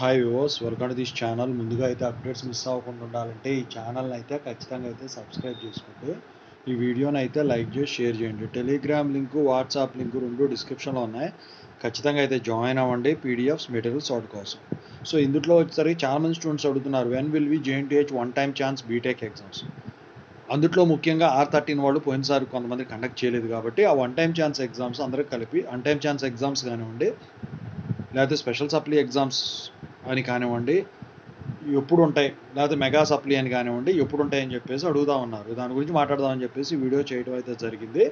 Hi viewers, welcome to this channel. ముందుగా అయితే updates miss అవ్వకుండా ఉండాలంటే ఈ ఛానల్ని అయితే ఖచ్చితంగా అయితే సబ్స్క్రైబ్ చేసుకోండి. ఈ వీడియోని అయితే లైక్ చేసి షేర్ చేయండి. టెలిగ్రామ్ లింకు, వాట్సాప్ లింకు రెండు డిస్క్రిప్షన్లో ఉన్నాయి. ఖచ్చితంగా అయితే జాయిన్ అవ్వండి పీడిఎఫ్స్ మెటీరియల్స్ వాటి కోసం. సో ఇందులో వచ్చేసరికి చాలామంది స్టూడెంట్స్ అడుగుతున్నారు, when will we JNTH one time chance BTech exams. అందుట్లో ముఖ్యంగా R13 వాళ్ళు పోయినసారి కొంతమంది కండక్ట్ చేయలేదు కాబట్టి ఆ వన్ టైమ్ ఛాన్స్ ఎగ్జామ్స్ అందరికి కలిపి వన్ టైమ్ ఛాన్స్ ఎగ్జామ్స్ కానివ్వండి, లేకపోతే స్పెషల్ సప్లీ ఎగ్జామ్స్ అని కానివ్వండి ఎప్పుడు ఉంటాయి, లేకపోతే మెగా సప్లీ అని కానివ్వండి ఎప్పుడు ఉంటాయని చెప్పేసి అడుగుతా ఉన్నారు. దాని గురించి మాట్లాడదామని చెప్పేసి వీడియో చేయడం అయితే జరిగింది.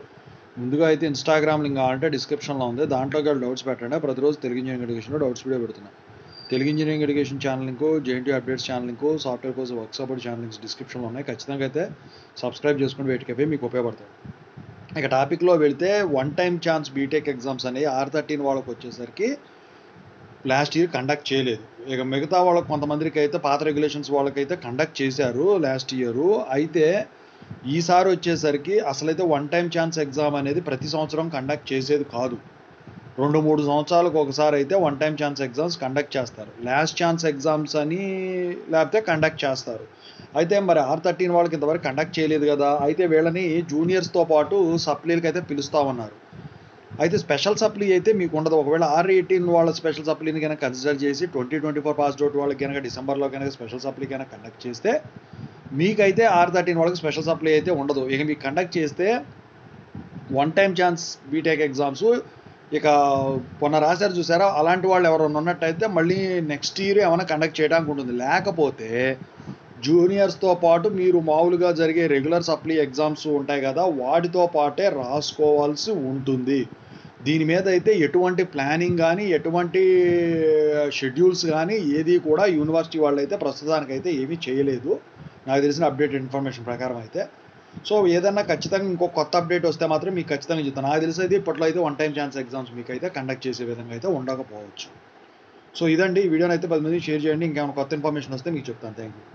ముందుగా అయితే ఇన్స్టాగ్రామ్ లింక్ అంటే డిస్క్రిప్షన్లో ఉంది, దాంట్లోకి వెళ్ళి డౌట్స్ పెట్టండి. ప్రతిరోజు తెలుగు ఇంజనీరింగ్ ఎడ్యుకేషన్లో డౌట్స్ వీడియో పెడుతున్నాను. Telugu engineering education channel link, JNT updates channel link, software course workshop channel links డిస్క్రిప్షన్లో ఉన్నాయి. ఖచ్చితంగా అయితే సబ్స్క్రైబ్ చేసుకుని వేటికైతే మీకు ఉపయోగపడతాయి. ఇక టాపిక్లో వెళితే one time chance BTech exams అనేవి R13 వాళ్ళకి వచ్చేసరికి లాస్ట్ ఇయర్ కండక్ట్ చేయలేదు. ఇక మిగతా వాళ్ళకి కొంతమందికి అయితే పాత రెగ్యులేషన్స్ వాళ్ళకైతే కండక్ట్ చేశారు లాస్ట్ ఇయర్. అయితే ఈసారి వచ్చేసరికి అసలైతే వన్ టైం ఛాన్స్ ఎగ్జామ్ అనేది ప్రతి సంవత్సరం కండక్ట్ చేసేది కాదు. 2-3 సంవత్సరాలకు ఒకసారి అయితే one time chance exams conduct చేస్తారు. లాస్ట్ ఛాన్స్ ఎగ్జామ్స్ అని లేకపోతే కండక్ట్ చేస్తారు. అయితే మరి R13 వాళ్ళకి ఇంతవరకు కండక్ట్ చేయలేదు కదా, అయితే వీళ్ళని జూనియర్స్తో పాటు సప్లీలకి అయితే పిలుస్తూ ఉన్నారు. అయితే స్పెషల్ సప్లీ అయితే మీకు ఉండదు. ఒకవేళ R18 వాళ్ళ స్పెషల్ సప్లీని కనుక కన్సిడర్ చేసి 2024 పాస్డ్ అవుట్ వాళ్ళకి కనుక డిసెంబర్లో కనుక స్పెషల్ సప్లీ కనుక కండక్ట్ చేస్తే మీకైతే R13 వాళ్ళకి స్పెషల్ సప్లీ అయితే ఉండదు. ఇక మీకు కండక్ట్ చేస్తే one time chance BTech exams ఇక కొన్న రాశారు చూసారా, అలాంటి వాళ్ళు ఎవరైనా ఉన్నట్టయితే మళ్ళీ నెక్స్ట్ ఇయర్ ఏమైనా కండక్ట్ చేయడానికి ఉంటుంది. లేకపోతే జూనియర్స్తో పాటు మీరు మామూలుగా జరిగే రెగ్యులర్ సప్లీ ఎగ్జామ్స్ ఉంటాయి కదా, వాటితో పాటే రాసుకోవాల్సి ఉంటుంది. దీని మీద అయితే ఎటువంటి ప్లానింగ్ కానీ ఎటువంటి షెడ్యూల్స్ కానీ ఏది కూడా యూనివర్సిటీ వాళ్ళు అయితే ప్రస్తుతానికైతే ఏమీ చేయలేదు, నాకు తెలిసిన అప్డేట్ ఇన్ఫర్మేషన్ ప్రకారం అయితే. సో ఏదన్నా ఖచ్చితంగా ఇంకో కొత్త అప్డేట్ వస్తే మాత్రం మీకు ఖచ్చితంగా చెప్తాను. నాకు తెలిసి అయితే ఇప్పట్లో అయితే వన్ టైం ఛాన్స్ ఎగ్జామ్స్ మీకు అయితే కండక్ట్ చేసే విధంగా అయితే ఉండకపోవచ్చు. సో ఇదండి, ఈ వీడియోని అయితే 10 మందికి షేర్ చేయండి. ఇంకేమైనా కొత్త ఇన్ఫర్మేషన్ వస్తే మీకు చెప్తాను. Thank you.